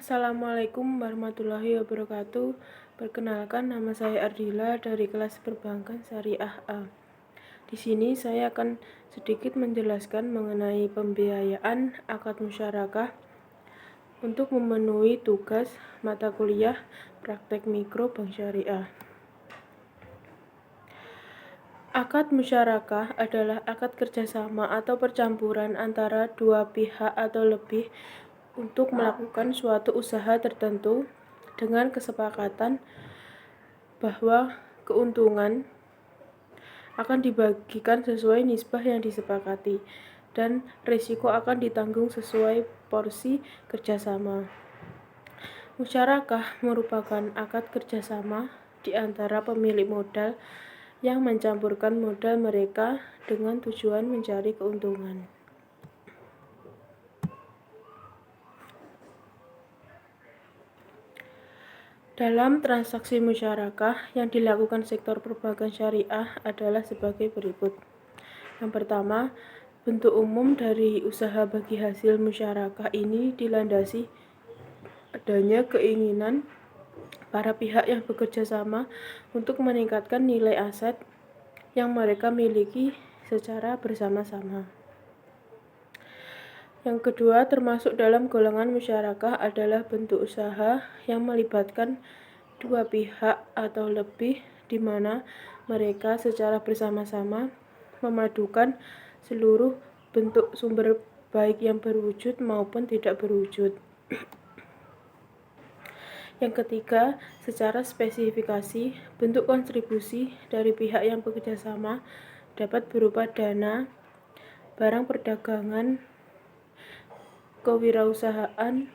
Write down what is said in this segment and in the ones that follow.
Assalamualaikum warahmatullahi wabarakatuh. Perkenalkan, nama saya Ardila dari kelas Perbankan Syariah A. Di sini saya akan sedikit menjelaskan mengenai pembiayaan akad musyarakah untuk memenuhi tugas mata kuliah Praktek Mikro Bank Syariah. Akad musyarakah adalah akad kerjasama atau percampuran antara dua pihak atau lebih untuk melakukan suatu usaha tertentu dengan kesepakatan bahwa keuntungan akan dibagikan sesuai nisbah yang disepakati dan risiko akan ditanggung sesuai porsi kerjasama. Musyarakah merupakan akad kerjasama di antara pemilik modal yang mencampurkan modal mereka dengan tujuan mencari keuntungan. Dalam transaksi musyarakah yang dilakukan sektor perbankan syariah adalah sebagai berikut. Yang pertama, bentuk umum dari usaha bagi hasil musyarakah ini dilandasi adanya keinginan para pihak yang bekerja sama untuk meningkatkan nilai aset yang mereka miliki secara bersama-sama. Yang kedua, termasuk dalam golongan musyarakah adalah bentuk usaha yang melibatkan dua pihak atau lebih, di mana mereka secara bersama-sama memadukan seluruh bentuk sumber baik yang berwujud maupun tidak berwujud. Yang ketiga, secara spesifikasi, bentuk kontribusi dari pihak yang bekerja sama dapat berupa dana, barang perdagangan, kewirausahaan,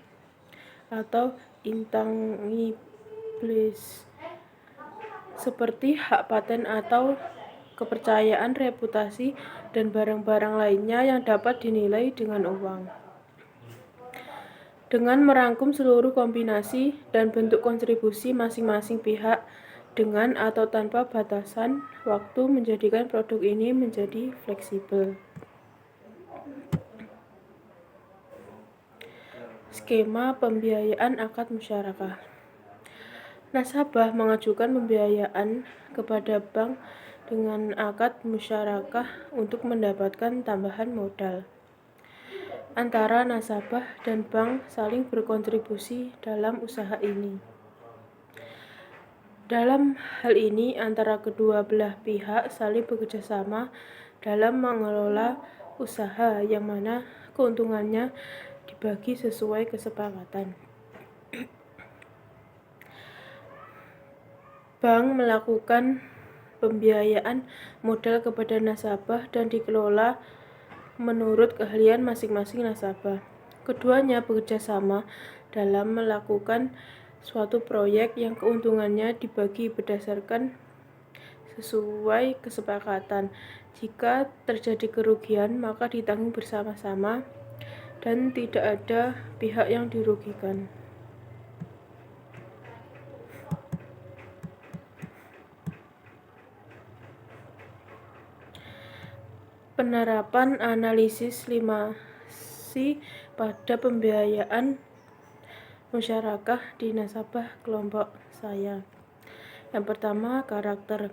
atau intangibles seperti hak paten atau kepercayaan, reputasi, dan barang-barang lainnya yang dapat dinilai dengan uang. Dengan merangkum seluruh kombinasi dan bentuk kontribusi masing-masing pihak dengan atau tanpa batasan waktu menjadikan produk ini menjadi fleksibel. Skema pembiayaan akad musyarakah. Nasabah mengajukan pembiayaan kepada bank dengan akad musyarakah untuk mendapatkan tambahan modal. Antara nasabah dan bank saling berkontribusi dalam usaha ini. Dalam hal ini, antara kedua belah pihak saling bekerja sama dalam mengelola usaha yang mana keuntungannya dibagi sesuai kesepakatan. Bank melakukan pembiayaan modal kepada nasabah dan dikelola menurut keahlian masing-masing nasabah. Keduanya bekerja sama dalam melakukan suatu proyek yang keuntungannya dibagi berdasarkan sesuai kesepakatan. Jika terjadi kerugian, maka ditanggung bersama-sama dan tidak ada pihak yang dirugikan. Penerapan analisis 5C pada pembiayaan musyarakah di nasabah kelompok saya. Yang pertama, karakter.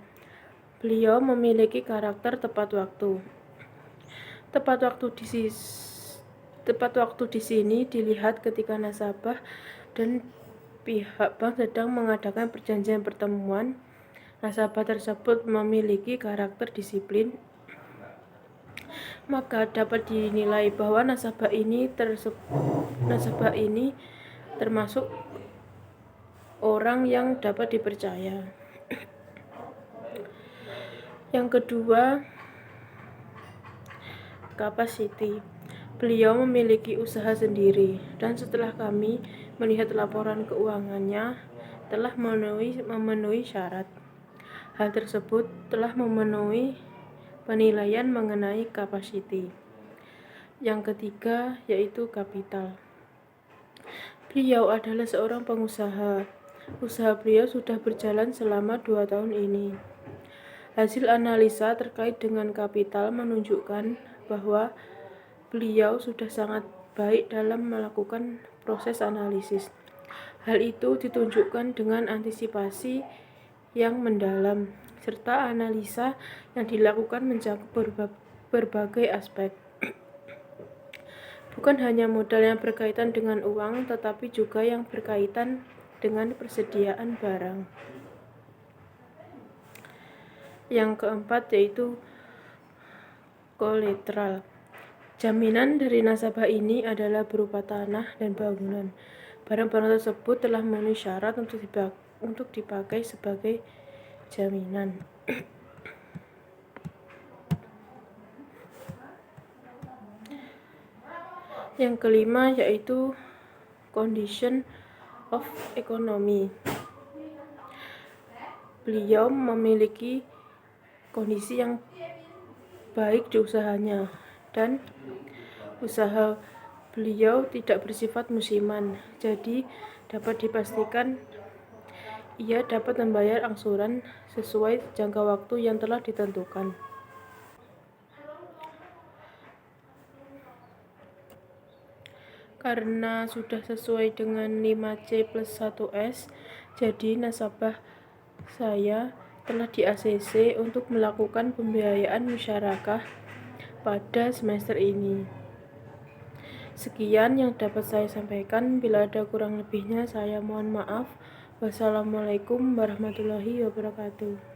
Beliau memiliki karakter tepat waktu. Tepat waktu di sini dilihat ketika nasabah dan pihak bank sedang mengadakan perjanjian pertemuan. Nasabah tersebut memiliki karakter disiplin, maka dapat dinilai bahwa nasabah ini termasuk orang yang dapat dipercaya. Yang kedua, capacity. Beliau memiliki usaha sendiri dan setelah kami melihat laporan keuangannya telah memenuhi syarat. Hal tersebut telah memenuhi penilaian mengenai capacity. Yang ketiga yaitu kapital. Beliau adalah seorang pengusaha. Usaha beliau sudah berjalan selama 2 tahun ini. Hasil analisa terkait dengan kapital menunjukkan bahwa beliau sudah sangat baik dalam melakukan proses analisis. Hal itu ditunjukkan dengan antisipasi yang mendalam, serta analisa yang dilakukan mencakup berbagai aspek. Bukan hanya modal yang berkaitan dengan uang, tetapi juga yang berkaitan dengan persediaan barang. Yang keempat yaitu kolateral. Jaminan dari nasabah ini adalah berupa tanah dan bangunan. Barang-barang tersebut telah memenuhi syarat untuk dipakai sebagai jaminan. Yang kelima yaitu condition of economy. Beliau memiliki kondisi yang baik di usahanya, dan usaha beliau tidak bersifat musiman, jadi dapat dipastikan ia dapat membayar angsuran sesuai jangka waktu yang telah ditentukan. Karena sudah sesuai dengan 5C plus 1S, jadi nasabah saya telah di ACC untuk melakukan pembiayaan musyarakah pada semester ini. Sekian yang dapat saya sampaikan. Bila ada kurang lebihnya, saya mohon maaf. Wassalamualaikum warahmatullahi wabarakatuh.